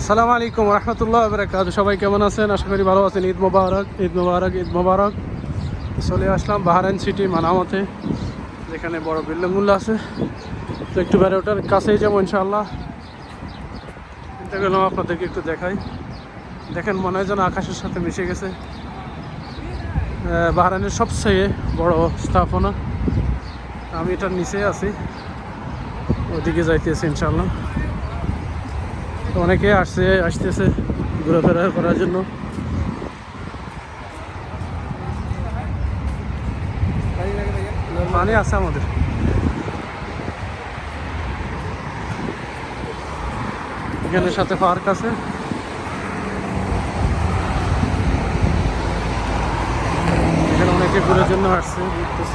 আসসালামু আলাইকুম রহমতুল্লাহ বারাকাতুহু। সবাই কেমন আছেন? আশা করি ভালো আছেন। ঈদ মোবারক, ঈদ মোবারক, ঈদ মোবারক। চলে আসলাম বাহরাইন সিটি মানামাতে, যেখানে বড় বিল্ডিংগুলো আছে। তো একটু বেড়ে ওঠার কাছেই যাবো ইনশাআল্লাহ। চিন্তা করলাম আপনাদেরকে একটু দেখাই। দেখেন, মনে হয় যেন আকাশের সাথে মিশে গেছে। বাহরাইনের সবচেয়ে বড় স্থাপনা। আমি এটার নিচেই আছি, ওদিকে যাইতেছি ইনশাআল্লাহ। তো অনেকে আসতেছে ঘোরাফেরা করার জন্য। পানি আছে আমাদের। এখানে সাথে পার্ক আছে। এখানে অনেকে ঘুরার জন্য আসছে, ঘুরতেছে।